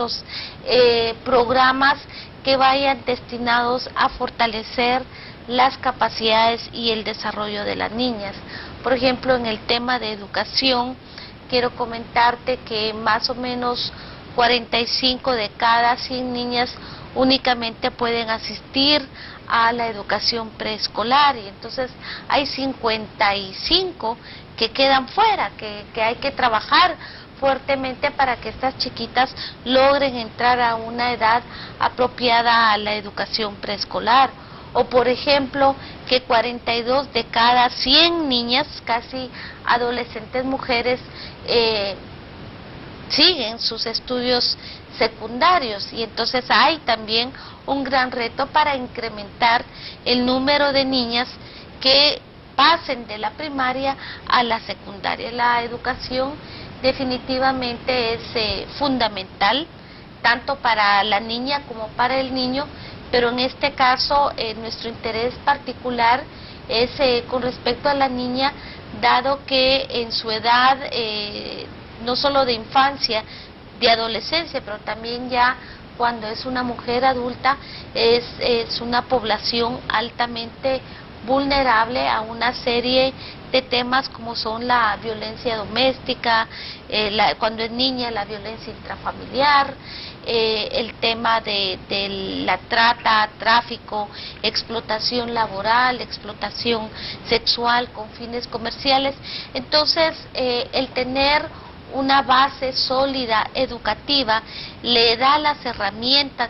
estos programas que vayan destinados a fortalecer las capacidades y el desarrollo de las niñas. Por ejemplo, en el tema de educación, quiero comentarte que más o menos 45 de cada 100 niñas únicamente pueden asistir a la educación preescolar, y entonces hay 55 que quedan fuera, que hay que trabajar fuertemente para que estas chiquitas logren entrar a una edad apropiada a la educación preescolar. O por ejemplo, que 42 de cada 100 niñas, casi adolescentes mujeres, siguen sus estudios secundarios, y entonces hay también un gran reto para incrementar el número de niñas que pasen de la primaria a la secundaria. La educación definitivamente es fundamental, tanto para la niña como para el niño, pero en este caso nuestro interés particular es con respecto a la niña, dado que en su edad, no solo de infancia, de adolescencia, pero también ya cuando es una mujer adulta, es una población altamente vulnerable a una serie de temas como son la violencia doméstica, cuando es niña la violencia intrafamiliar, el tema de la trata, tráfico, explotación laboral, explotación sexual con fines comerciales. Entonces, el tener una base sólida educativa le da las herramientas,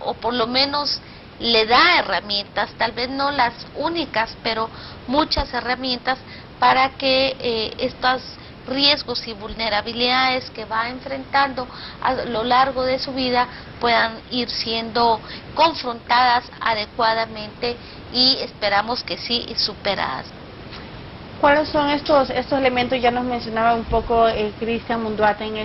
o por lo menos le da herramientas, tal vez no las únicas, pero muchas herramientas para que estos riesgos y vulnerabilidades que va enfrentando a lo largo de su vida puedan ir siendo confrontadas adecuadamente y esperamos que sí superadas. ¿Cuáles son estos elementos? Ya nos mencionaba un poco Cristian Munduate en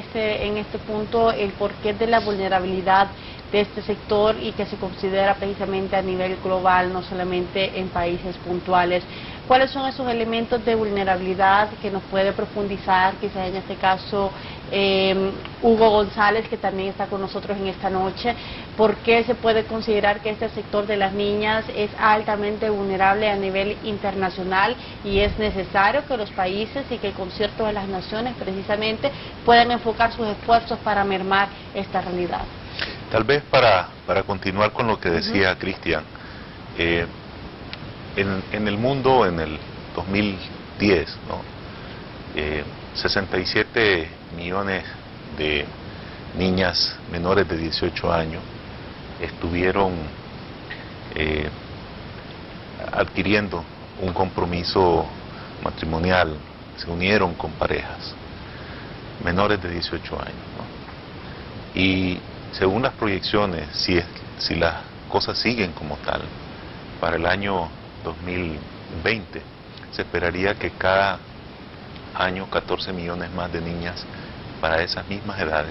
este punto, el porqué de la vulnerabilidad de este sector y que se considera precisamente a nivel global, no solamente en países puntuales. ¿Cuáles son esos elementos de vulnerabilidad que nos puede profundizar, quizás en este caso Hugo González, que también está con nosotros en esta noche? ¿Por qué se puede considerar que este sector de las niñas es altamente vulnerable a nivel internacional y es necesario que los países y que el concierto de las naciones precisamente puedan enfocar sus esfuerzos para mermar esta realidad? Tal vez para continuar con lo que decía Cristian, en el mundo en el 2010, ¿no? 67 millones de niñas menores de 18 años estuvieron adquiriendo un compromiso matrimonial, se unieron con parejas menores de 18 años, ¿no? Y según las proyecciones, si las cosas siguen como tal, para el año 2020 se esperaría que cada año 14 millones más de niñas para esas mismas edades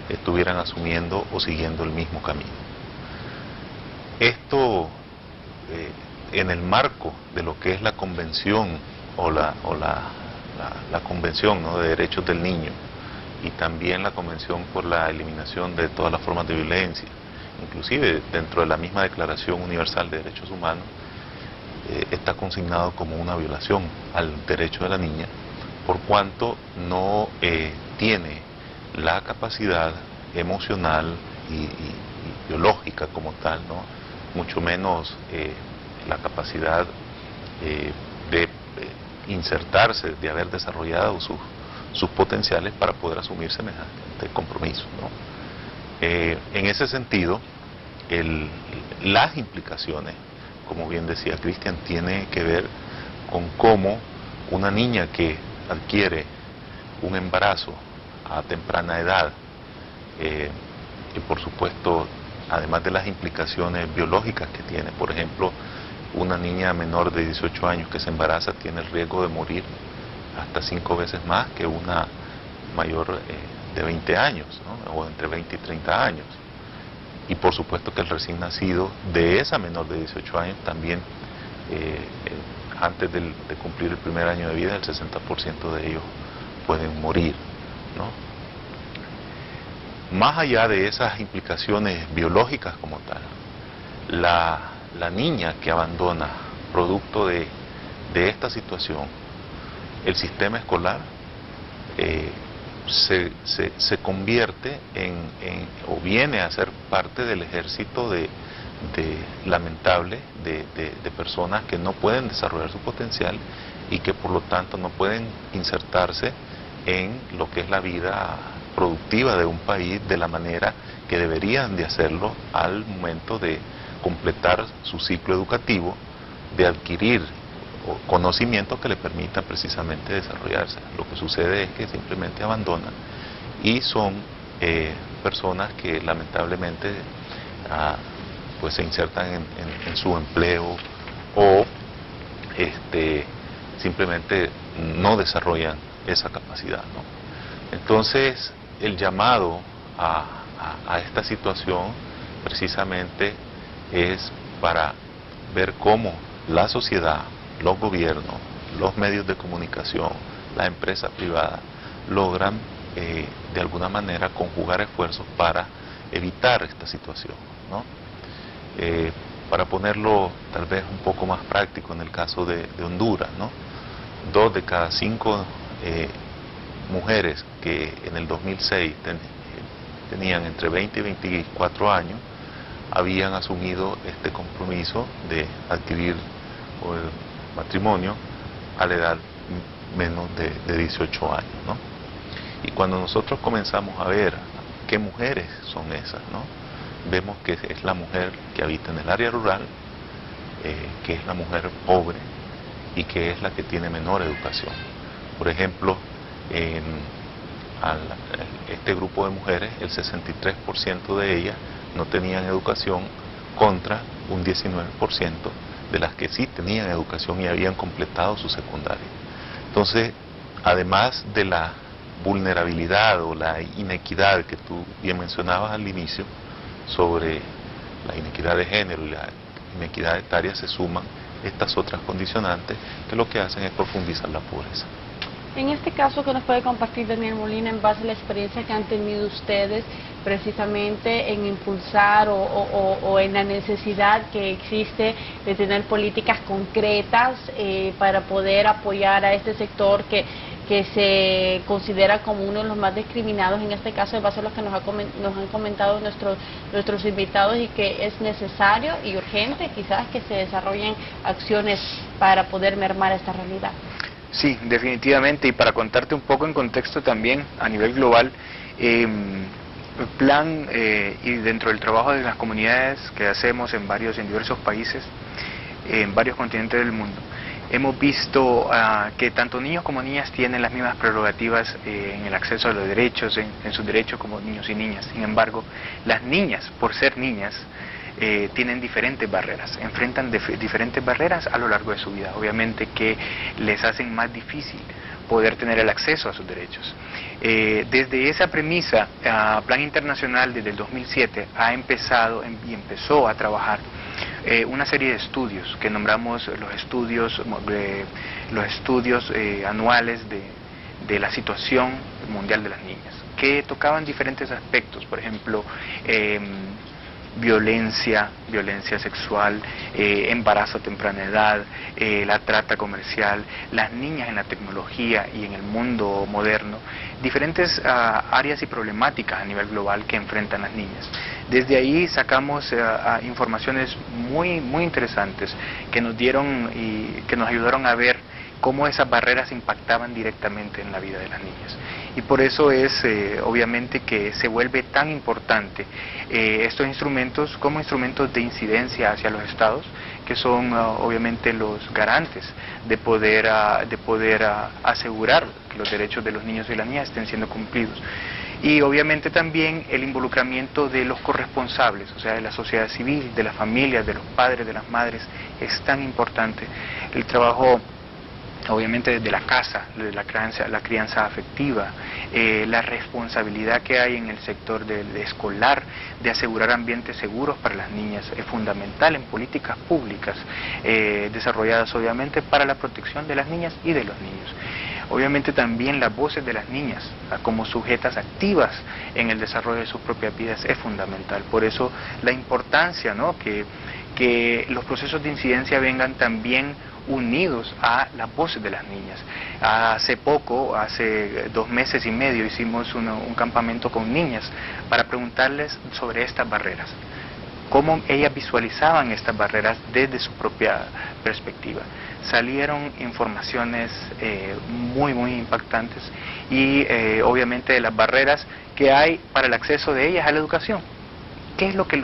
estuvieran asumiendo o siguiendo el mismo camino. Esto en el marco de lo que es la convención o la convención, ¿no?, de derechos del niño, y también la Convención por la Eliminación de todas las formas de violencia, inclusive dentro de la misma Declaración Universal de Derechos Humanos, está consignado como una violación al derecho de la niña, por cuanto no tiene la capacidad emocional y biológica como tal, ¿no?, mucho menos la capacidad de insertarse, de haber desarrollado sus potenciales para poder asumir semejante compromiso, ¿no? En ese sentido, las implicaciones, como bien decía Cristian, tiene que ver con cómo una niña que adquiere un embarazo a temprana edad, y por supuesto, además de las implicaciones biológicas que tiene, por ejemplo, una niña menor de 18 años que se embaraza tiene el riesgo de morir hasta 5 veces más que una mayor de 20 años, ¿no?, o entre 20 y 30 años. Y por supuesto que el recién nacido de esa menor de 18 años también, antes de cumplir el primer año de vida, el 60% de ellos pueden morir, ¿no? más allá de esas implicaciones biológicas como tal, la niña que abandona producto de esta situación, el sistema escolar se convierte o viene a ser parte del ejército lamentable de personas que no pueden desarrollar su potencial y que por lo tanto no pueden insertarse en lo que es la vida productiva de un país de la manera que deberían de hacerlo al momento de completar su ciclo educativo, de adquirir conocimientos que le permitan precisamente desarrollarse. Lo que sucede es que simplemente abandonan y son personas que lamentablemente pues se insertan en su empleo o simplemente no desarrollan esa capacidad, ¿no? Entonces el llamado a esta situación precisamente es para ver cómo la sociedad, los gobiernos, los medios de comunicación, la empresa privada logran de alguna manera conjugar esfuerzos para evitar esta situación, ¿no? Para ponerlo tal vez un poco más práctico, en el caso de Honduras, ¿no? 2 de cada 5 mujeres que en el 2006 tenían entre 20 y 24 años habían asumido este compromiso de adquirir el matrimonio a la edad menos de 18 años, ¿no? Y cuando nosotros comenzamos a ver qué mujeres son esas, ¿no? Vemos que es la mujer que habita en el área rural, que es la mujer pobre y que es la que tiene menor educación. Por ejemplo, este grupo de mujeres, el 63% de ellas no tenían educación contra un 19% de las que sí tenían educación y habían completado su secundaria. Entonces, además de la vulnerabilidad o la inequidad que tú bien mencionabas al inicio, sobre la inequidad de género y la inequidad etaria, se suman estas otras condicionantes que lo que hacen es profundizar la pobreza. En este caso, ¿qué nos puede compartir Daniel Molina en base a la experiencia que han tenido ustedes precisamente en impulsar o en la necesidad que existe de tener políticas concretas para poder apoyar a este sector que se considera como uno de los más discriminados, en este caso, en base a lo que nos han comentado nuestros invitados, y que es necesario y urgente quizás que se desarrollen acciones para poder mermar esta realidad? Sí, definitivamente, y para contarte un poco en contexto también a nivel global, el plan y dentro del trabajo de las comunidades que hacemos en diversos países, en varios continentes del mundo, hemos visto que tanto niños como niñas tienen las mismas prerrogativas en el acceso a los derechos, en sus derechos como niños y niñas. Sin embargo, las niñas, por ser niñas, tienen diferentes barreras, enfrentan diferentes barreras a lo largo de su vida, obviamente que les hacen más difícil poder tener el acceso a sus derechos. Desde esa premisa, Plan Internacional desde el 2007 empezó a trabajar una serie de estudios que nombramos los estudios anuales de la situación mundial de las niñas, que tocaban diferentes aspectos, por ejemplo, violencia sexual, embarazo a temprana edad, la trata comercial, las niñas en la tecnología y en el mundo moderno, diferentes áreas y problemáticas a nivel global que enfrentan las niñas. Desde ahí sacamos informaciones muy interesantes que nos dieron y que nos ayudaron a ver cómo esas barreras impactaban directamente en la vida de las niñas. Y por eso es obviamente que se vuelve tan importante estos instrumentos como instrumentos de incidencia hacia los estados, que son obviamente los garantes de poder asegurar que los derechos de los niños y las niñas estén siendo cumplidos. Y obviamente también el involucramiento de los corresponsables, o sea, de la sociedad civil, de las familias, de los padres, de las madres, es tan importante. El trabajo obviamente desde la casa, de la crianza afectiva, la responsabilidad que hay en el sector escolar de asegurar ambientes seguros para las niñas es fundamental en políticas públicas desarrolladas obviamente para la protección de las niñas y de los niños. Obviamente también las voces de las niñas como sujetas activas en el desarrollo de sus propias vidas es fundamental. Por eso la importancia, ¿no?, que los procesos de incidencia vengan también unidos a las voces de las niñas. Hace poco, hace 2 meses y medio, hicimos un campamento con niñas para preguntarles sobre estas barreras, cómo ellas visualizaban estas barreras desde su propia perspectiva. Salieron informaciones muy impactantes y obviamente de las barreras que hay para el acceso de ellas a la educación. ¿Qué es lo que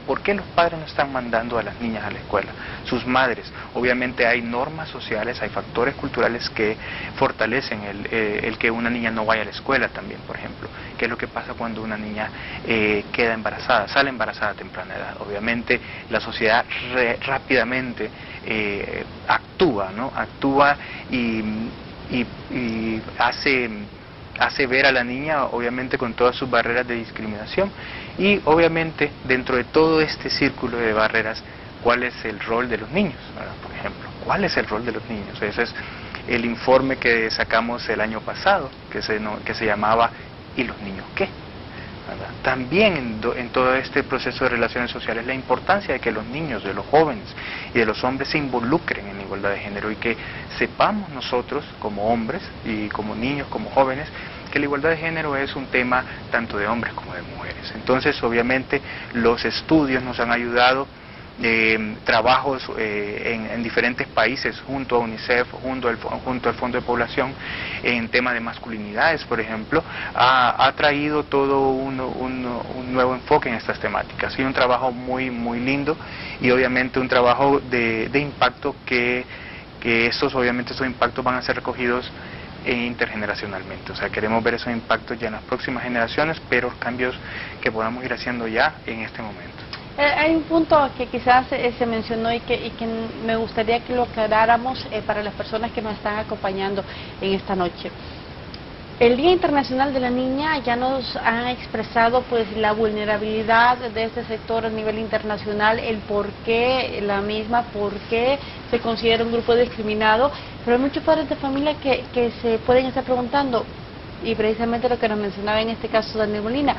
por qué los padres no están mandando a las niñas a la escuela? Sus madres. Obviamente hay normas sociales, hay factores culturales que fortalecen el que una niña no vaya a la escuela también, por ejemplo. ¿Qué es lo que pasa cuando una niña queda embarazada, sale embarazada a temprana edad? Obviamente la sociedad rápidamente actúa, ¿no? Actúa y hace ver a la niña, obviamente, con todas sus barreras de discriminación, y obviamente dentro de todo este círculo de barreras, ¿cuál es el rol de los niños, ¿verdad? Por ejemplo, ¿cuál es el rol de los niños? Ese es el informe que sacamos el año pasado, que se llamaba ¿y los niños qué?, ¿verdad? También en todo este proceso de relaciones sociales, la importancia de que los niños, de los jóvenes y de los hombres se involucren en igualdad de género, y que sepamos nosotros como hombres y como niños, como jóvenes, que la igualdad de género es un tema tanto de hombres como de mujeres. Entonces, obviamente, los estudios nos han ayudado, trabajos en diferentes países junto a UNICEF, junto al Fondo de Población, en temas de masculinidades, por ejemplo, ha traído todo un nuevo enfoque en estas temáticas, y un trabajo muy lindo, y obviamente un trabajo de impacto que esos impactos van a ser recogidos intergeneracionalmente. O sea, queremos ver esos impactos ya en las próximas generaciones, pero cambios que podamos ir haciendo ya en este momento. Hay un punto que quizás se mencionó y que me gustaría que lo aclaráramos para las personas que nos están acompañando en esta noche. El Día Internacional de la Niña ya nos ha expresado pues la vulnerabilidad de este sector a nivel internacional, el por qué la misma, por qué se considera un grupo discriminado, pero hay muchos padres de familia que se pueden estar preguntando, y precisamente lo que nos mencionaba en este caso Daniel Molina,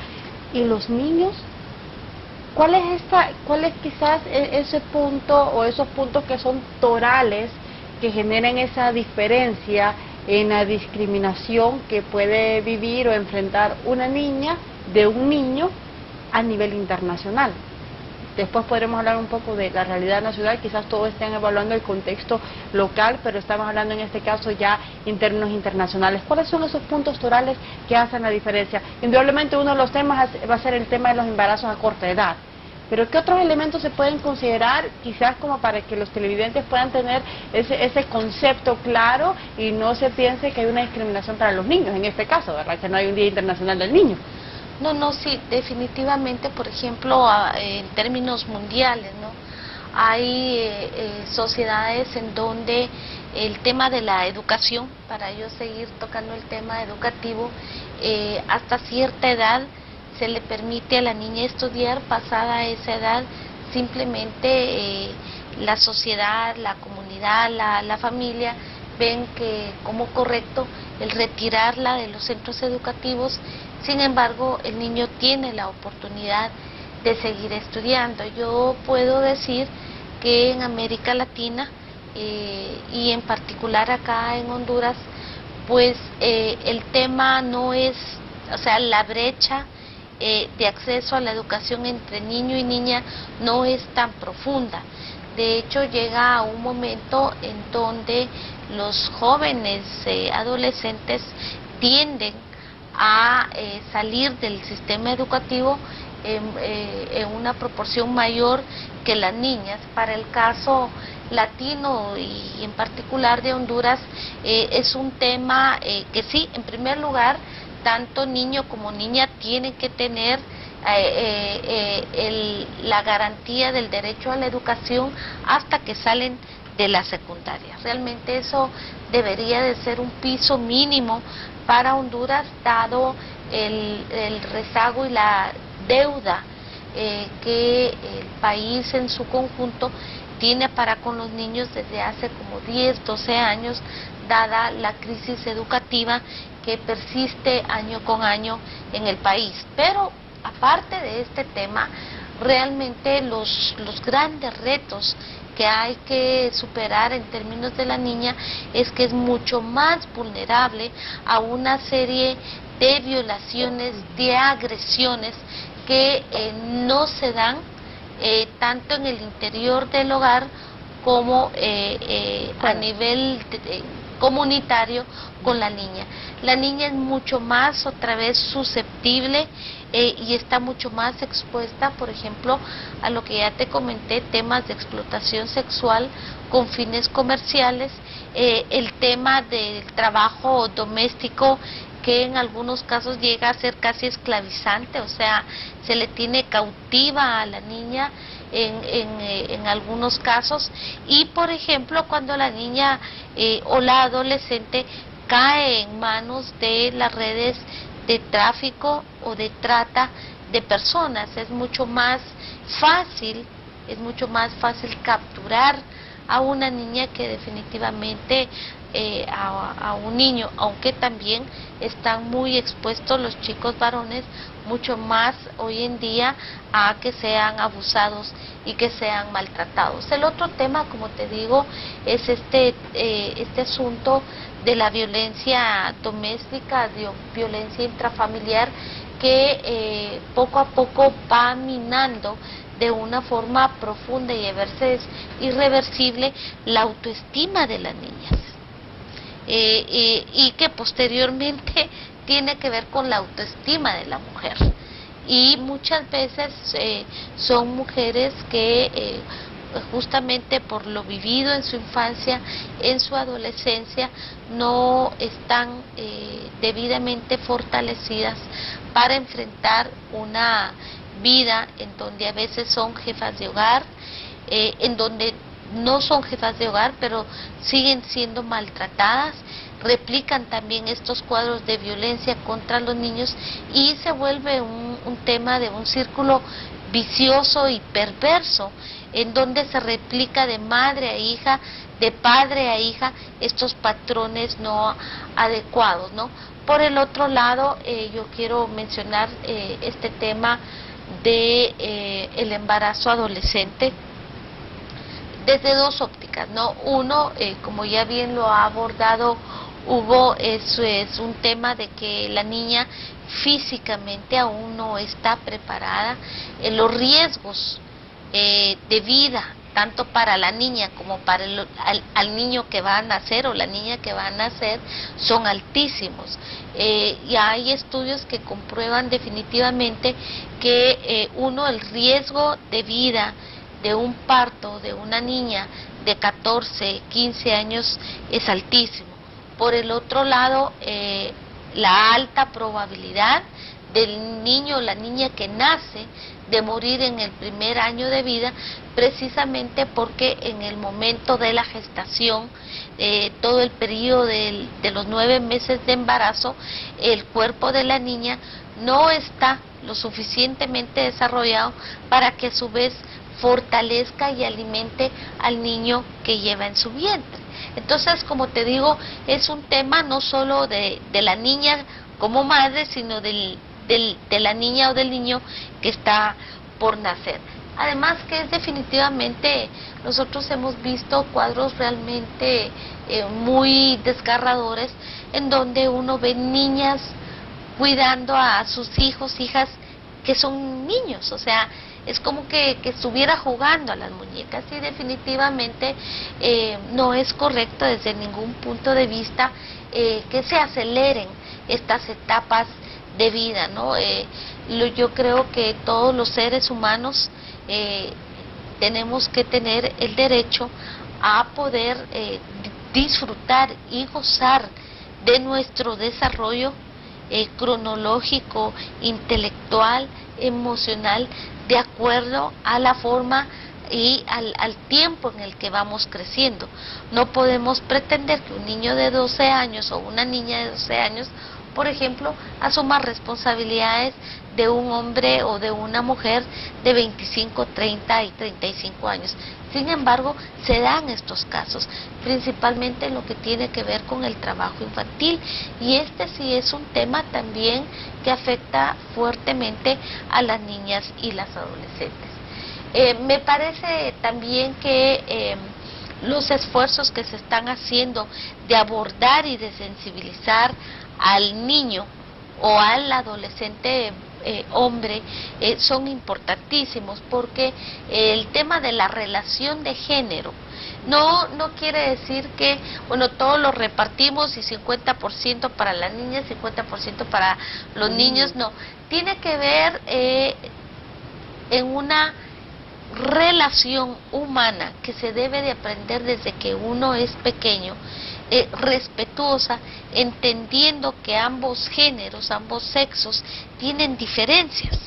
¿y los niños? ¿Cuál es quizás ese punto o esos puntos que son torales que generan esa diferencia en la discriminación que puede vivir o enfrentar una niña de un niño a nivel internacional? Después podremos hablar un poco de la realidad nacional, quizás todos estén evaluando el contexto local, pero estamos hablando en este caso ya en términos internacionales. ¿Cuáles son esos puntos torales que hacen la diferencia? Indudablemente uno de los temas va a ser el tema de los embarazos a corta edad, pero ¿qué otros elementos se pueden considerar quizás como para que los televidentes puedan tener ese concepto claro y no se piense que hay una discriminación para los niños en este caso, ¿verdad? Que no hay un Día Internacional del Niño. No, sí, definitivamente, por ejemplo, en términos mundiales, ¿no? Hay sociedades en donde el tema de la educación, para yo seguir tocando el tema educativo, hasta cierta edad se le permite a la niña estudiar. Pasada esa edad, simplemente la sociedad, la comunidad, la familia ven que como correcto el retirarla de los centros educativos. Sin embargo, el niño tiene la oportunidad de seguir estudiando. Yo puedo decir que en América Latina y en particular acá en Honduras, pues el tema no es, o sea, la brecha de acceso a la educación entre niño y niña no es tan profunda. De hecho, llega a un momento en donde los jóvenes adolescentes tienden a salir del sistema educativo en una proporción mayor que las niñas. Para el caso latino y en particular de Honduras, es un tema que sí, en primer lugar, tanto niño como niña tienen que tener la garantía del derecho a la educación hasta que salen de la secundaria. Realmente eso debería de ser un piso mínimo para Honduras, dado el rezago y la deuda que el país en su conjunto tiene para con los niños desde hace como 10, 12 años, dada la crisis educativa que persiste año con año en el país. Pero aparte de este tema, realmente los grandes retos que hay que superar en términos de la niña es que es mucho más vulnerable a una serie de violaciones, de agresiones que no se dan tanto en el interior del hogar como a nivel comunitario con la niña. La niña es mucho más, otra vez, susceptible y está mucho más expuesta, por ejemplo, a lo que ya te comenté, temas de explotación sexual con fines comerciales, el tema del trabajo doméstico, que en algunos casos llega a ser casi esclavizante, o sea, se le tiene cautiva a la niña en algunos casos, y por ejemplo cuando la niña o la adolescente cae en manos de las redes de tráfico o de trata de personas, es mucho más fácil capturar a una niña que definitivamente a un niño, aunque también están muy expuestos los chicos varones mucho más hoy en día a que sean abusados y que sean maltratados. El otro tema, como te digo, es este asunto de la violencia doméstica, de violencia intrafamiliar, que poco a poco va minando de una forma profunda y a veces irreversible la autoestima de las niñas, y que posteriormente tiene que ver con la autoestima de la mujer. Y muchas veces son mujeres que justamente por lo vivido en su infancia, en su adolescencia, no están debidamente fortalecidas para enfrentar una vida en donde a veces son jefas de hogar, en donde no son jefas de hogar, pero siguen siendo maltratadas, replican también estos cuadros de violencia contra los niños y se vuelve un tema de un círculo vicioso y perverso, en donde se replica de madre a hija, de padre a hija, estos patrones no adecuados, ¿no? Por el otro lado, yo quiero mencionar este tema de el embarazo adolescente desde dos ópticas, ¿no? Uno, como ya bien lo ha abordado Hugo, eso es un tema de que la niña físicamente aún no está preparada, los riesgos de vida, tanto para la niña como para al niño que va a nacer o la niña que va a nacer, son altísimos. Y hay estudios que comprueban definitivamente que el riesgo de vida de un parto de una niña de 14, 15 años es altísimo. Por el otro lado, la alta probabilidad del niño o la niña que nace de morir en el primer año de vida, precisamente porque en el momento de la gestación, todo el periodo de los 9 meses de embarazo, el cuerpo de la niña no está lo suficientemente desarrollado para que a su vez fortalezca y alimente al niño que lleva en su vientre. Entonces, como te digo, es un tema no solo de la niña como madre, sino de la niña o del niño que está por nacer. Además que es definitivamente, nosotros hemos visto cuadros realmente muy desgarradores, en donde uno ve niñas cuidando a sus hijos, hijas que son niños, o sea, es como que estuviera jugando a las muñecas, y definitivamente no es correcto desde ningún punto de vista que se aceleren estas etapas de vida, ¿no? Yo creo que todos los seres humanos tenemos que tener el derecho a poder disfrutar y gozar de nuestro desarrollo cronológico, intelectual, emocional, de acuerdo a la forma y al tiempo en el que vamos creciendo. No podemos pretender que un niño de 12 años o una niña de 12 años por ejemplo, asuma responsabilidades de un hombre o de una mujer de 25, 30 y 35 años. Sin embargo, se dan estos casos, principalmente en lo que tiene que ver con el trabajo infantil, y este sí es un tema también que afecta fuertemente a las niñas y las adolescentes. Me parece también que los esfuerzos que se están haciendo de abordar y de sensibilizar al niño o al adolescente hombre son importantísimos, porque el tema de la relación de género no quiere decir que, bueno, todo lo repartimos y 50% para las niñas, 50% para los niños, no. Tiene que ver en una relación humana que se debe de aprender desde que uno es pequeño, respetuosa, entendiendo que ambos géneros, ambos sexos tienen diferencias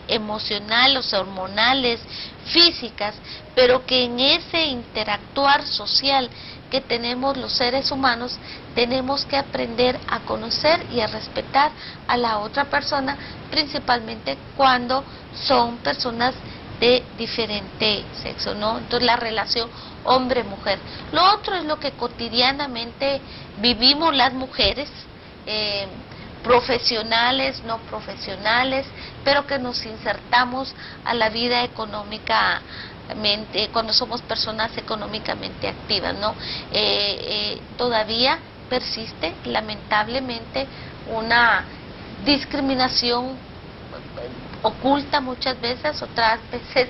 emocionales, hormonales, físicas, pero que en ese interactuar social que tenemos los seres humanos, tenemos que aprender a conocer y a respetar a la otra persona, principalmente cuando son personas de diferente sexo, ¿no? Entonces la relación hombre-mujer. Lo otro es lo que cotidianamente vivimos las mujeres, profesionales, no profesionales, pero que nos insertamos a la vida económicamente, cuando somos personas económicamente activas, ¿no? Todavía persiste, lamentablemente, una discriminación oculta muchas veces, otras veces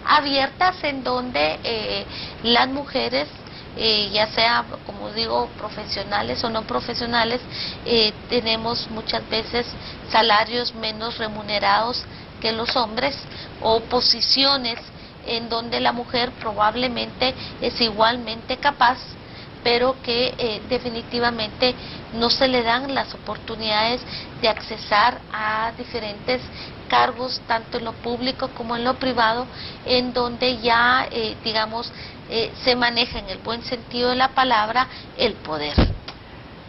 abiertas, en donde las mujeres, ya sea, como digo, profesionales o no profesionales, tenemos muchas veces salarios menos remunerados que los hombres, o posiciones en donde la mujer probablemente es igualmente capaz, pero que definitivamente no se le dan las oportunidades de accesar a diferentes cargos, tanto en lo público como en lo privado, en donde ya, se maneja en el buen sentido de la palabra el poder.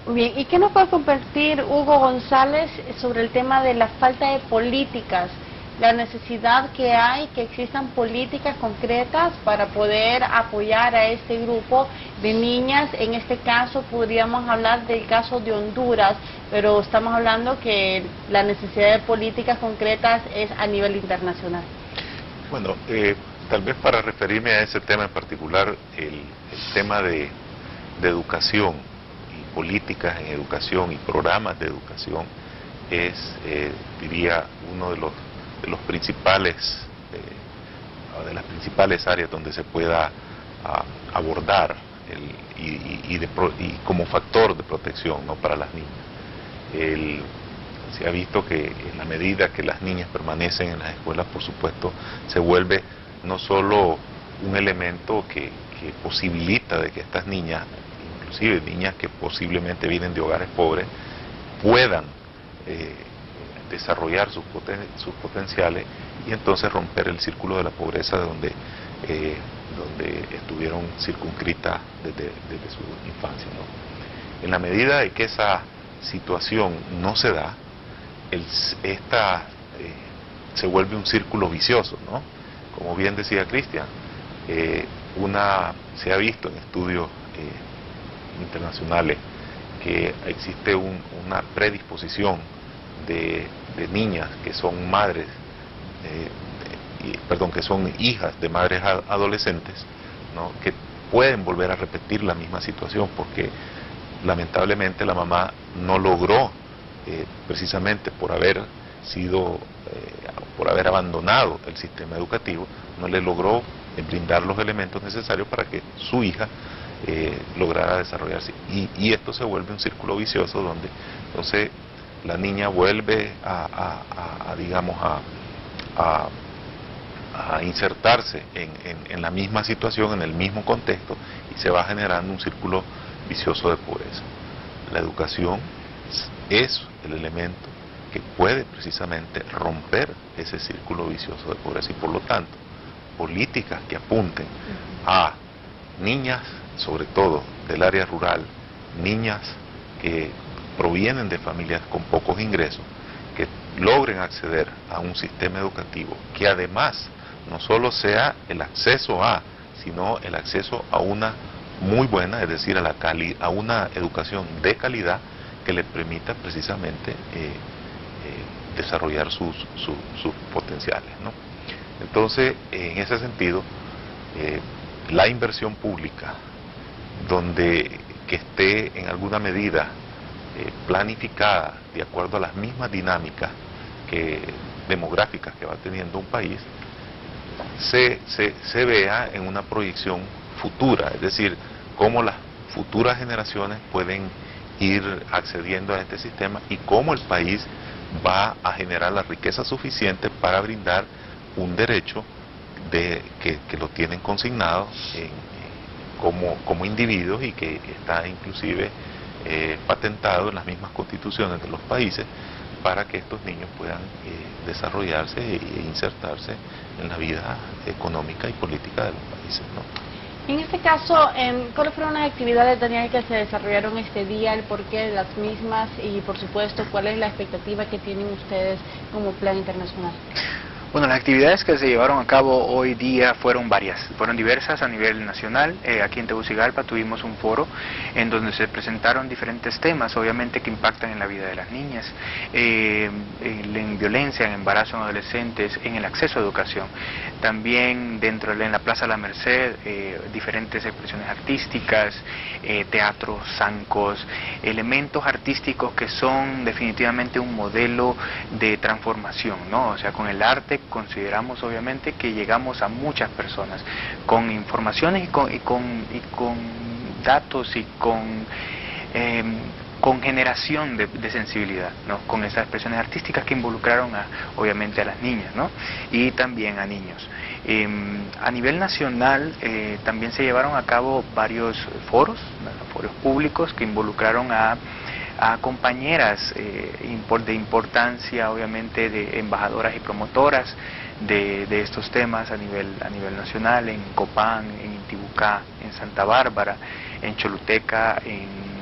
Muy bien, ¿y qué nos puede compartir Hugo González sobre el tema de la falta de políticas, la necesidad que hay que existan políticas concretas para poder apoyar a este grupo de niñas? En este caso podríamos hablar del caso de Honduras, pero estamos hablando que la necesidad de políticas concretas es a nivel internacional. Bueno, tal vez para referirme a ese tema en particular, el tema de educación y políticas en educación y programas de educación es, diría, uno de los principales, de las principales áreas donde se pueda abordar y como factor de protección, ¿no?, para las niñas. Se ha visto que en la medida que las niñas permanecen en las escuelas, por supuesto, se vuelve no solo un elemento que posibilita de que estas niñas, inclusive niñas que posiblemente vienen de hogares pobres, puedan desarrollar sus potenciales y entonces romper el círculo de la pobreza donde estuvieron circunscritas desde su infancia, ¿no? En la medida de que esa situación no se da, se vuelve un círculo vicioso, ¿no? Como bien decía Cristian, se ha visto en estudios internacionales que existe una predisposición de niñas que son madres, que son hijas de madres adolescentes, ¿no?, que pueden volver a repetir la misma situación porque lamentablemente la mamá no logró, precisamente por haber abandonado el sistema educativo, no le logró brindar los elementos necesarios para que su hija lograra desarrollarse, y esto se vuelve un círculo vicioso donde entonces la niña vuelve a insertarse en la misma situación, en el mismo contexto, y se va generando un círculo vicioso de pobreza. La educación es el elemento que puede precisamente romper ese círculo vicioso de pobreza, y por lo tanto políticas que apunten a niñas, sobre todo del área rural, niñas que provienen de familias con pocos ingresos, que logren acceder a un sistema educativo que además no solo sea el acceso a, sino el acceso a una muy buena, es decir, a una educación de calidad que le permita precisamente desarrollar sus potenciales, ¿no? Entonces, en ese sentido, la inversión pública, que esté en alguna medida planificada de acuerdo a las mismas dinámicas demográficas que va teniendo un país, se vea en una proyección futura, es decir, cómo las futuras generaciones pueden ir accediendo a este sistema y cómo el país va a generar la riqueza suficiente para brindar un derecho que lo tienen consignado como individuos y que está inclusive patentado en las mismas constituciones de los países para que estos niños puedan desarrollarse e insertarse en la vida económica y política de los países, ¿no? En este caso, ¿cuáles fueron las actividades, Daniel, que se desarrollaron este día, el porqué de las mismas y, por supuesto, cuál es la expectativa que tienen ustedes como Plan Internacional? Bueno, las actividades que se llevaron a cabo hoy día fueron varias, fueron diversas a nivel nacional. Aquí en Tegucigalpa tuvimos un foro en donde se presentaron diferentes temas, obviamente que impactan en la vida de las niñas, en violencia, en embarazo en adolescentes, en el acceso a educación. También en la Plaza La Merced, diferentes expresiones artísticas, teatros, zancos, elementos artísticos que son definitivamente un modelo de transformación, ¿no? O sea, con el arte consideramos obviamente que llegamos a muchas personas con informaciones y con datos y con generación de sensibilidad, ¿no? Con esas expresiones artísticas que involucraron obviamente a las niñas, ¿no? Y también a niños. A nivel nacional también se llevaron a cabo varios foros públicos que involucraron a compañeras de importancia, obviamente, de embajadoras y promotoras de estos temas a nivel nacional, en Copán, en Intibucá, en Santa Bárbara, en Choluteca, en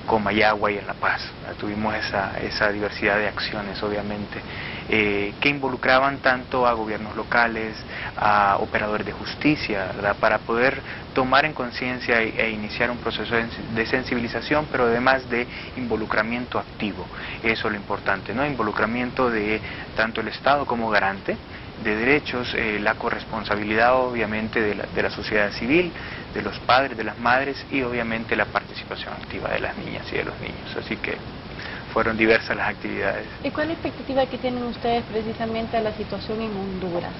Comayagua y en La Paz. Tuvimos esa diversidad de acciones, obviamente, que involucraban tanto a gobiernos locales, a operadores de justicia, ¿verdad?, para poder tomar en conciencia e iniciar un proceso de sensibilización, pero además de involucramiento activo. Eso es lo importante, ¿no? Involucramiento de tanto el Estado como garante de derechos, la corresponsabilidad obviamente de la sociedad civil, de los padres, de las madres y obviamente la participación activa de las niñas y de los niños. Así que fueron diversas las actividades. ¿Y cuál es la expectativa que tienen ustedes precisamente a la situación en Honduras?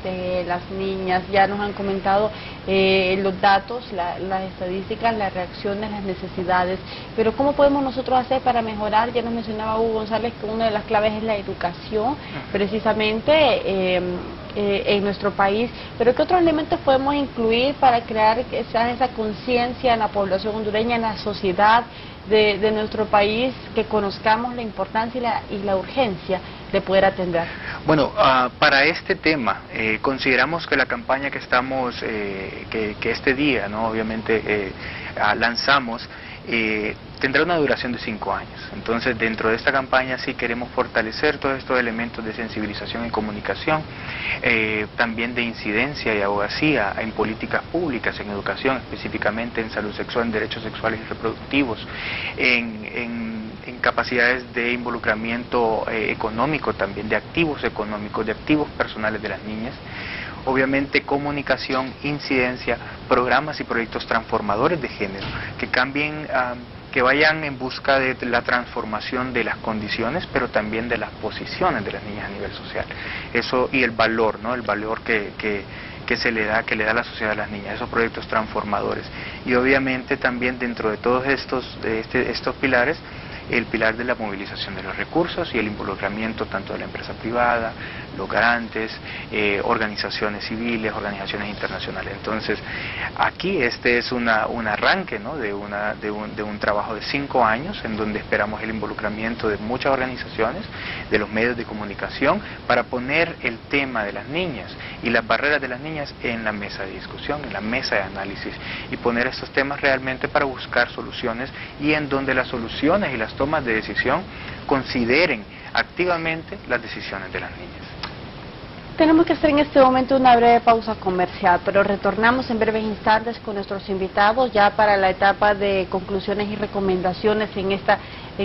De las niñas, ya nos han comentado los datos, las estadísticas, las reacciones, las necesidades, pero ¿cómo podemos nosotros hacer para mejorar? Ya nos mencionaba Hugo González que una de las claves es la educación, precisamente en nuestro país, pero ¿qué otros elementos podemos incluir para crear esa conciencia en la población hondureña, en la sociedad de nuestro país, que conozcamos la importancia y la urgencia de poder atender? Bueno, para este tema consideramos que la campaña que estamos, que este día, ¿no?, obviamente lanzamos, tendrá una duración de 5 años. Entonces, dentro de esta campaña sí queremos fortalecer todos estos elementos de sensibilización y comunicación, también de incidencia y abogacía en políticas públicas, en educación, específicamente en salud sexual, en derechos sexuales y reproductivos, en capacidades de involucramiento económico, también de activos económicos, de activos personales de las niñas. Obviamente comunicación, incidencia, programas y proyectos transformadores de género, que cambien, que vayan en busca de la transformación de las condiciones, pero también de las posiciones de las niñas a nivel social. Eso y el valor, ¿no?, el valor que le da la sociedad a las niñas, esos proyectos transformadores. Y obviamente también dentro de todos estos pilares, el pilar de la movilización de los recursos y el involucramiento tanto de la empresa privada, los garantes, organizaciones civiles, organizaciones internacionales. Entonces, aquí este es un arranque, ¿no?, de un trabajo de 5 años en donde esperamos el involucramiento de muchas organizaciones, de los medios de comunicación, para poner el tema de las niñas y las barreras de las niñas en la mesa de discusión, en la mesa de análisis, y poner estos temas realmente para buscar soluciones, y en donde las soluciones y las tomas de decisión consideren activamente las decisiones de las niñas. Tenemos que hacer en este momento una breve pausa comercial, pero retornamos en breves instantes con nuestros invitados ya para la etapa de conclusiones y recomendaciones en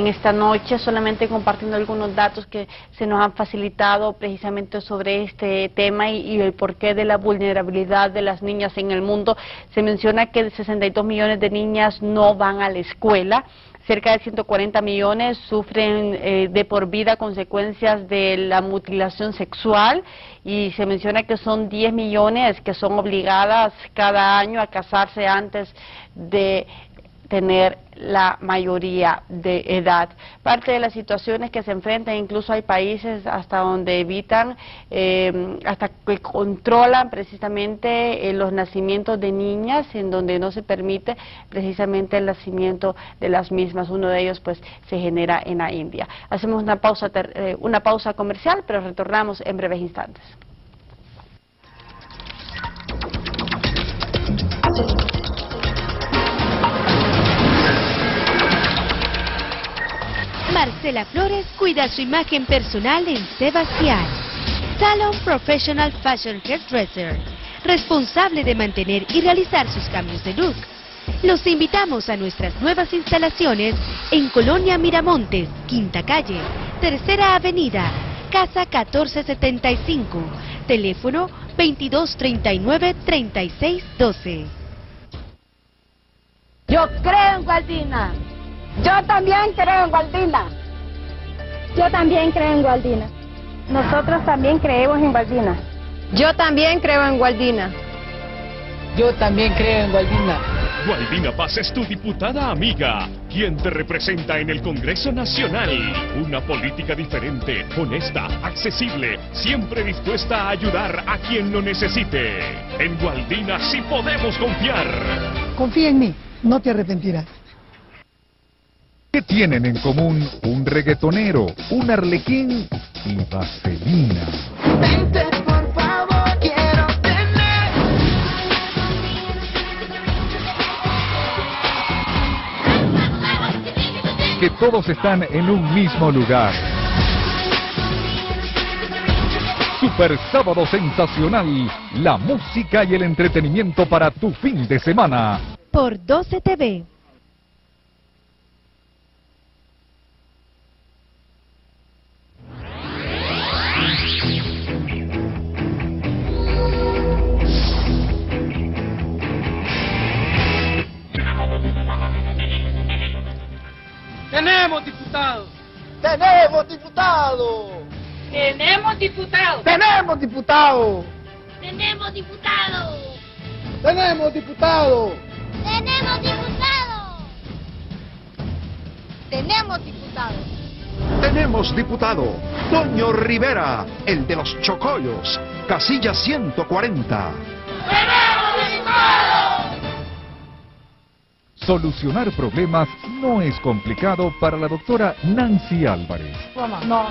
esta noche, solamente compartiendo algunos datos que se nos han facilitado precisamente sobre este tema y el porqué de la vulnerabilidad de las niñas en el mundo. Se menciona que 62 millones de niñas no van a la escuela. Cerca de 140 millones sufren de por vida consecuencias de la mutilación sexual y se menciona que son 10 millones que son obligadas cada año a casarse antes de tener la mayoría de edad. Parte de las situaciones que se enfrentan, incluso hay países hasta donde evitan, hasta que controlan precisamente los nacimientos de niñas, en donde no se permite precisamente el nacimiento de las mismas. Uno de ellos pues se genera en la India. Hacemos una pausa comercial, pero retornamos en breves instantes. Marcela Flores cuida su imagen personal en Sebastián. Salon Professional Fashion Hairdresser, responsable de mantener y realizar sus cambios de look. Los invitamos a nuestras nuevas instalaciones en Colonia Miramontes, Quinta Calle, Tercera Avenida, Casa 1475, teléfono 2239-3612. Yo creo en Gualdina. Yo también creo en Gualdina. Yo también creo en Gualdina. Nosotros también creemos en Gualdina. Yo también creo en Gualdina. Yo también creo en Gualdina. Gualdina Paz es tu diputada amiga, quien te representa en el Congreso Nacional. Una política diferente, honesta, accesible, siempre dispuesta a ayudar a quien lo necesite. En Gualdina sí podemos confiar. Confía en mí, no te arrepentirás. ¿Qué tienen en común un reggaetonero, un arlequín y vaselina? Vente, por favor, quiero tener. Que todos están en un mismo lugar. Super Sábado Sensacional, la música y el entretenimiento para tu fin de semana. Por 12 TV. ¡Tenemos diputado! ¡Tenemos diputado! ¡Tenemos diputados! ¡Tenemos diputado! ¡Tenemos diputados! ¡Tenemos diputado! ¡Tenemos diputados! ¡Tenemos diputados! Tenemos diputado, Toño Rivera, el de los Chocollos, casilla 140. ¡Tenemos diputado! Solucionar problemas no es complicado para la doctora Nancy Álvarez. No,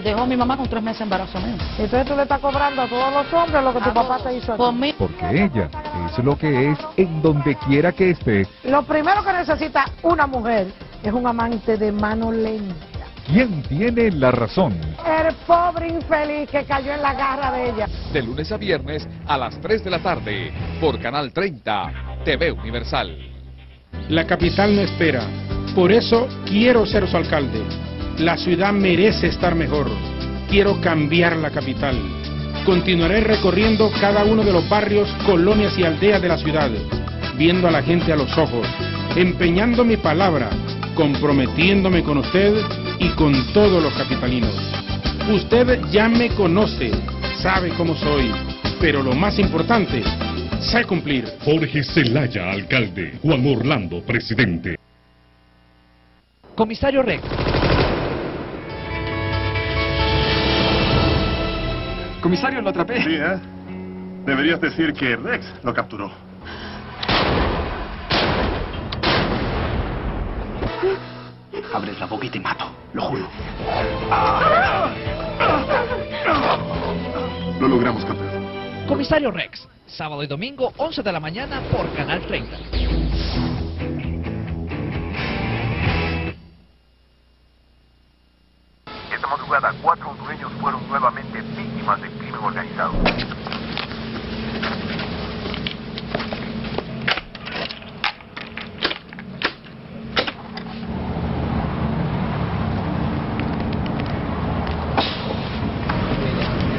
dejó a mi mamá con 3 meses de embarazo mío. Entonces tú le estás cobrando a todos los hombres lo que tu papá te hizo aquí. Porque ella es lo que es en donde quiera que esté. Lo primero que necesita una mujer es un amante de mano lenta. ¿Quién tiene la razón? El pobre infeliz que cayó en la garra de ella. De lunes a viernes a las 3 de la tarde por Canal 30, TV Universal. La capital no espera, por eso quiero ser su alcalde. La ciudad merece estar mejor, quiero cambiar la capital. Continuaré recorriendo cada uno de los barrios, colonias y aldeas de la ciudad, viendo a la gente a los ojos, empeñando mi palabra, comprometiéndome con usted y con todos los capitalinos. Usted ya me conoce, sabe cómo soy, pero lo más importante, sé cumplir. Jorge Zelaya, alcalde. Juan Orlando, presidente. Comisario Rex. Comisario, lo atrapé. Sí, ¿eh? Deberías decir que Rex lo capturó. Abres la boca y te mato, lo juro. Lo logramos, campeón. Comisario Rex, sábado y domingo, 11 de la mañana por Canal 30. madrugada, 4 hondureños fueron nuevamente víctimas del crimen organizado.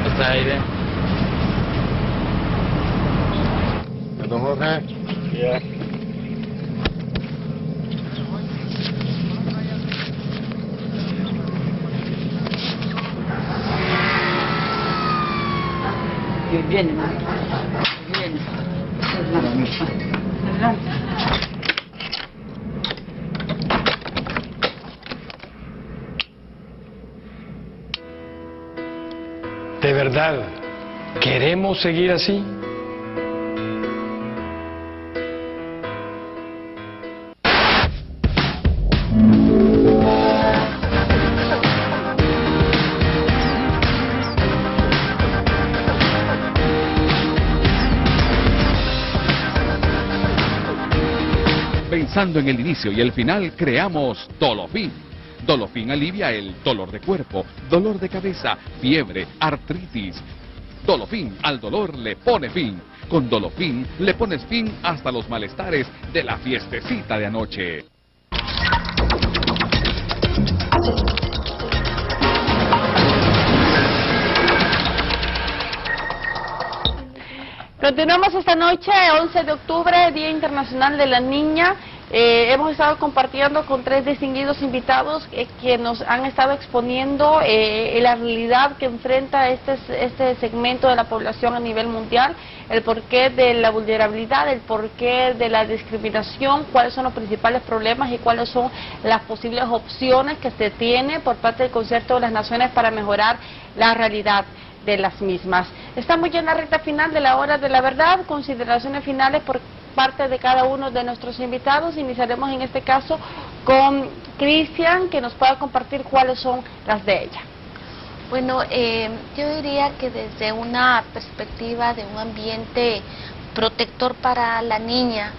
Está aire. Don Jorge. Ya. Viene, viene. Adelante. ¿De verdad queremos seguir así? Pensando en el inicio y el final, creamos Dolofin. Dolofin alivia el dolor de cuerpo, dolor de cabeza, fiebre, artritis. Dolofin al dolor le pone fin. Con Dolofin le pones fin hasta los malestares de la fiestecita de anoche. Continuamos esta noche, 11 de octubre, Día Internacional de la Niña. Hemos estado compartiendo con 3 distinguidos invitados que nos han estado exponiendo la realidad que enfrenta este segmento de la población a nivel mundial, el porqué de la vulnerabilidad, el porqué de la discriminación, cuáles son los principales problemas y cuáles son las posibles opciones que se tiene por parte del Concierto de las Naciones para mejorar la realidad de las mismas. Estamos ya en la recta final de la hora de la verdad, consideraciones finales por parte de cada uno de nuestros invitados. Iniciaremos en este caso con Cristian, que nos pueda compartir cuáles son las de ella. Bueno, yo diría que desde una perspectiva de un ambiente protector para la niña,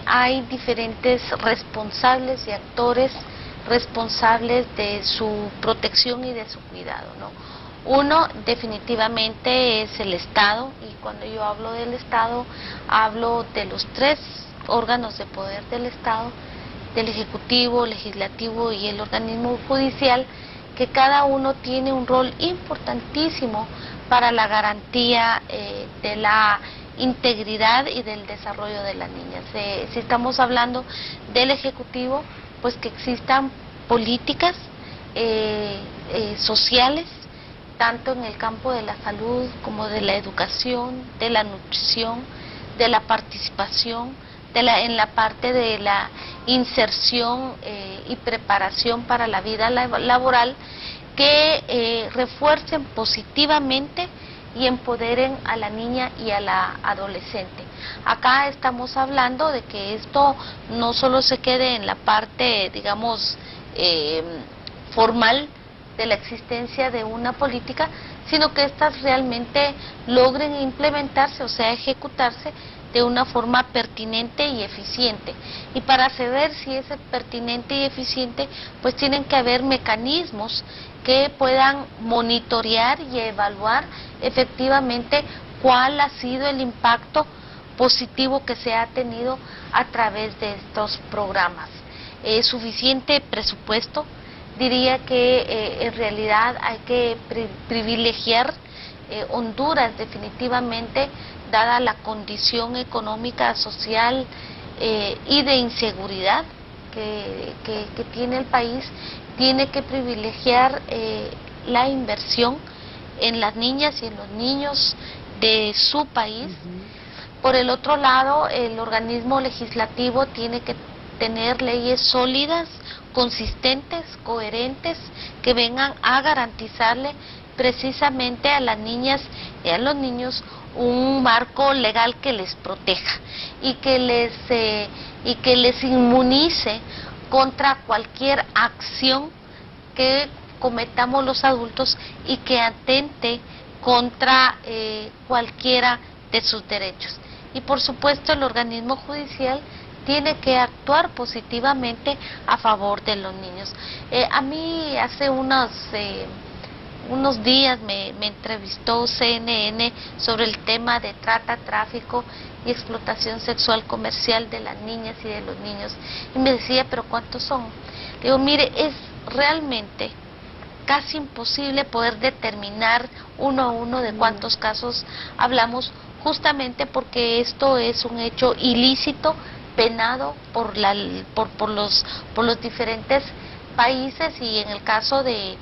hay diferentes responsables y actores responsables de su protección y de su cuidado, ¿no? Uno definitivamente es el Estado, y cuando yo hablo del Estado, hablo de los 3 órganos de poder del Estado, del Ejecutivo, Legislativo y el organismo judicial, que cada uno tiene un rol importantísimo para la garantía de la integridad y del desarrollo de las niñas. Si estamos hablando del Ejecutivo, pues que existan políticas sociales, tanto en el campo de la salud como de la educación, de la nutrición, de la participación, en la parte de la inserción y preparación para la vida laboral, que refuercen positivamente y empoderen a la niña y a la adolescente. Acá estamos hablando de que esto no solo se quede en la parte, digamos, formal de la existencia de una política, sino que éstas realmente logren implementarse, o sea, ejecutarse de una forma pertinente y eficiente. Y para saber si es pertinente y eficiente, pues tienen que haber mecanismos que puedan monitorear y evaluar efectivamente cuál ha sido el impacto positivo que se ha tenido a través de estos programas. Suficiente presupuesto. Diría que en realidad hay que privilegiar Honduras definitivamente, dada la condición económica, social y de inseguridad que tiene el país, tiene que privilegiar la inversión en las niñas y en los niños de su país. Por el otro lado, el organismo legislativo tiene que tener leyes sólidas, consistentes, coherentes, que vengan a garantizarle precisamente a las niñas y a los niños un marco legal que les proteja y que les inmunice contra cualquier acción que cometamos los adultos y que atente contra cualquiera de sus derechos. Y por supuesto el organismo judicial tiene que actuar positivamente a favor de los niños. A mí hace unos unos días me entrevistó CNN sobre el tema de trata, tráfico y explotación sexual comercial de las niñas y de los niños, y me decía, pero ¿cuántos son? Le digo, mire, es realmente casi imposible poder determinar uno a uno de cuántos casos hablamos, justamente porque esto es un hecho ilícito, penado por los diferentes países, y en el caso de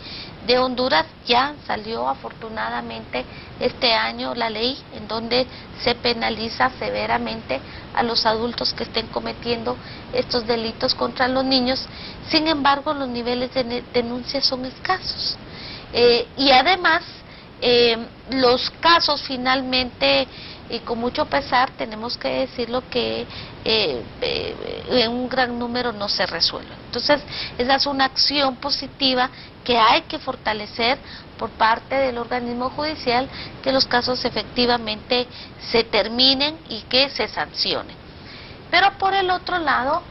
Honduras ya salió afortunadamente este año la ley en donde se penaliza severamente a los adultos que estén cometiendo estos delitos contra los niños. Sin embargo, los niveles de denuncia son escasos, y además los casos finalmente, y con mucho pesar tenemos que decirlo, que en un gran número no se resuelven. Entonces, esa es una acción positiva que hay que fortalecer por parte del organismo judicial, que los casos efectivamente se terminen y que se sancionen. Pero por el otro lado,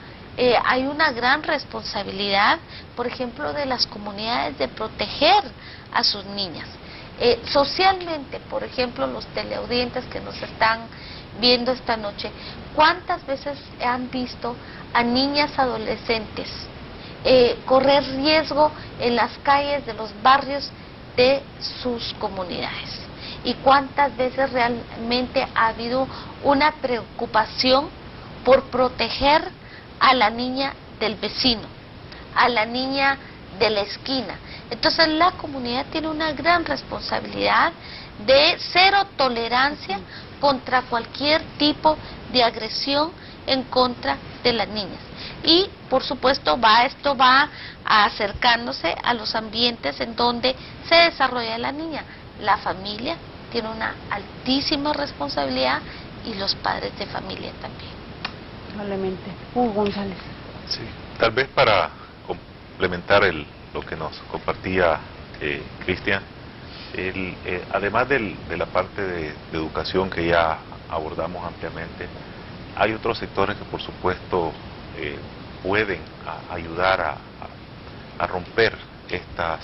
hay una gran responsabilidad, por ejemplo, de las comunidades de proteger a sus niñas. Socialmente, por ejemplo, los teleaudientes que nos están viendo esta noche, ¿cuántas veces han visto a niñas adolescentes correr riesgo en las calles de los barrios de sus comunidades? ¿Y cuántas veces realmente ha habido una preocupación por proteger a la niña del vecino, a la niña de la esquina? Entonces la comunidad tiene una gran responsabilidad de cero tolerancia contra cualquier tipo de agresión en contra de las niñas. Y por supuesto esto va acercándose a los ambientes en donde se desarrolla la niña. La familia tiene una altísima responsabilidad, y los padres de familia también. Probablemente. Hugo González. Sí, tal vez para complementar lo que nos compartía Cristian, además de la parte de educación que ya abordamos ampliamente, hay otros sectores que por supuesto pueden ayudar a romper estas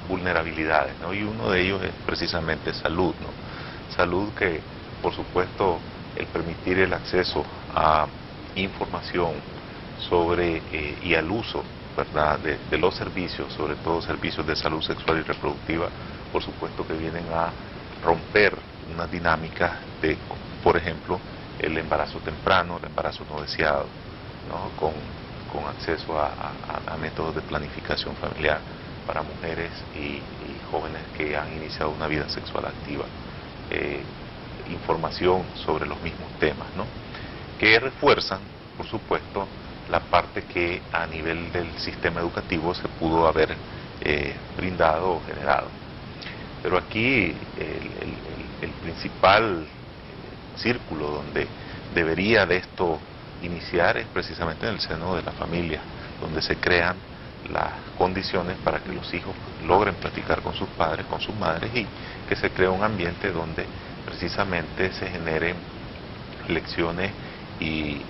vulnerabilidades, ¿no? Y uno de ellos es precisamente salud, ¿no? Salud, que por supuesto el permitir el acceso a información sobre y al uso, ¿verdad?, de los servicios, sobre todo servicios de salud sexual y reproductiva, por supuesto que vienen a romper una dinámica de, por ejemplo, el embarazo temprano, el embarazo no deseado, ¿no?, con acceso a métodos de planificación familiar para mujeres y jóvenes que han iniciado una vida sexual activa, información sobre los mismos temas, ¿no?, que refuerzan, por supuesto, la parte que a nivel del sistema educativo se pudo haber brindado o generado. Pero aquí el principal círculo donde debería de esto iniciar es precisamente en el seno de la familia, donde se crean las condiciones para que los hijos logren platicar con sus padres, con sus madres, y que se crea un ambiente donde precisamente se generen lecciones y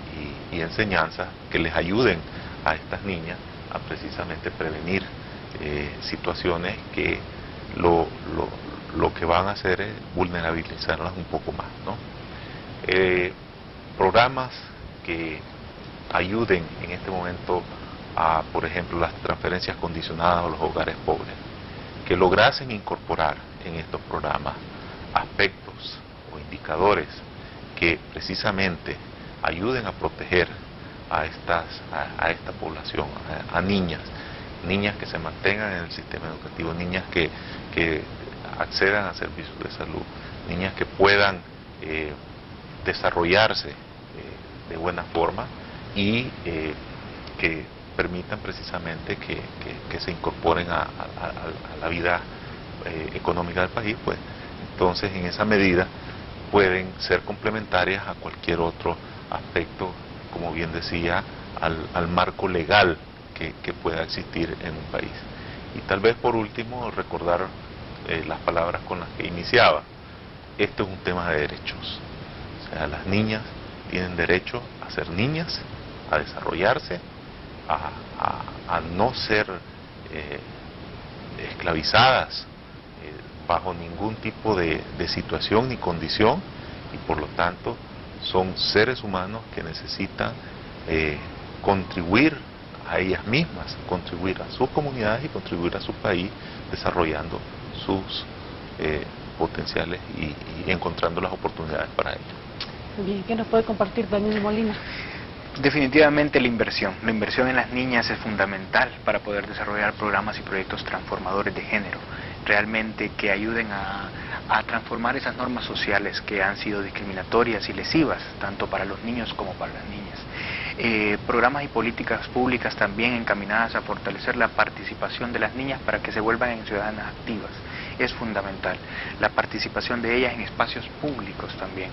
enseñanzas que les ayuden a estas niñas a precisamente prevenir situaciones que lo que van a hacer es vulnerabilizarlas un poco más, ¿no? Programas que ayuden en este momento a, por ejemplo, las transferencias condicionadas a los hogares pobres, que lograsen incorporar en estos programas aspectos o indicadores que precisamente ayuden a proteger a esta población, a niñas que se mantengan en el sistema educativo, niñas que accedan a servicios de salud, niñas que puedan desarrollarse de buena forma y que permitan precisamente que se incorporen a la vida económica del país, pues entonces en esa medida pueden ser complementarias a cualquier otro aspecto, como bien decía, al marco legal que pueda existir en un país. Y tal vez por último recordar las palabras con las que iniciaba. Esto es un tema de derechos. O sea, las niñas tienen derecho a ser niñas, a desarrollarse, a no ser esclavizadas bajo ningún tipo de situación ni condición, y por lo tanto son seres humanos que necesitan contribuir a ellas mismas, contribuir a sus comunidades y contribuir a su país, desarrollando sus potenciales y encontrando las oportunidades para ellos. Bien, ¿qué nos puede compartir Daniel Molina? Definitivamente la inversión en las niñas es fundamental para poder desarrollar programas y proyectos transformadores de género, realmente que ayuden a transformar esas normas sociales que han sido discriminatorias y lesivas, tanto para los niños como para las niñas. Programas y políticas públicas también encaminadas a fortalecer la participación de las niñas para que se vuelvan en ciudadanas activas. Es fundamental. La participación de ellas en espacios públicos también,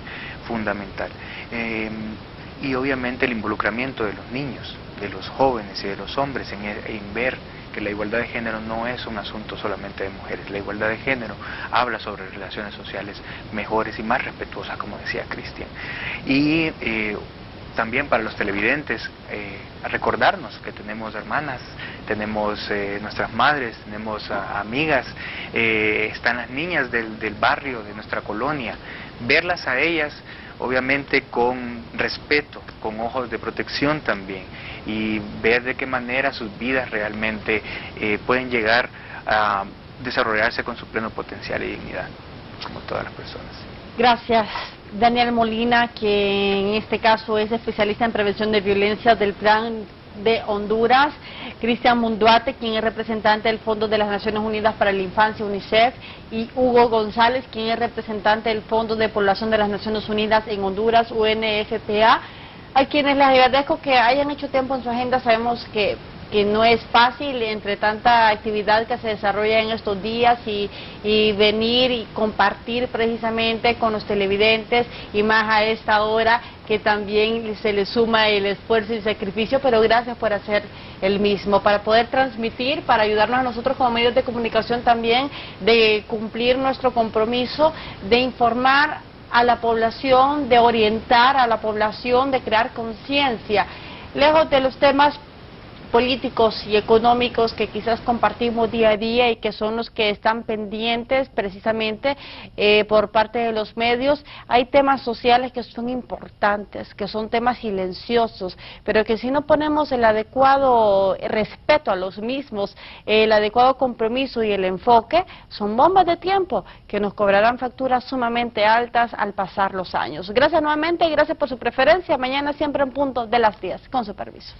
fundamental. Y obviamente el involucramiento de los niños, de los jóvenes y de los hombres en ver que la igualdad de género no es un asunto solamente de mujeres. La igualdad de género habla sobre relaciones sociales mejores y más respetuosas, como decía Cristian. Y también para los televidentes, recordarnos que tenemos hermanas, tenemos nuestras madres, tenemos amigas, están las niñas del barrio, de nuestra colonia, verlas a ellas obviamente con respeto, con ojos de protección también, y ver de qué manera sus vidas realmente pueden llegar a desarrollarse con su pleno potencial y dignidad, como todas las personas. Gracias. Daniel Molina, que en este caso es especialista en prevención de violencia del Plan de Honduras, Cristian Munduate, quien es representante del Fondo de las Naciones Unidas para la Infancia, UNICEF, y Hugo González, quien es representante del Fondo de Población de las Naciones Unidas en Honduras, UNFPA, a quienes les agradezco que hayan hecho tiempo en su agenda. Sabemos que no es fácil entre tanta actividad que se desarrolla en estos días y venir y compartir precisamente con los televidentes, y más a esta hora que también se le suma el esfuerzo y sacrificio, pero gracias por hacer el mismo, para poder transmitir, para ayudarnos a nosotros como medios de comunicación también, de cumplir nuestro compromiso, de informar a la población, de orientar a la población, de crear conciencia, lejos de los temas políticos y económicos que quizás compartimos día a día y que son los que están pendientes precisamente por parte de los medios. Hay temas sociales que son importantes, que son temas silenciosos, pero que si no ponemos el adecuado respeto a los mismos, el adecuado compromiso y el enfoque, son bombas de tiempo que nos cobrarán facturas sumamente altas al pasar los años. Gracias nuevamente y gracias por su preferencia. Mañana siempre en punto de las 10. Con su permiso.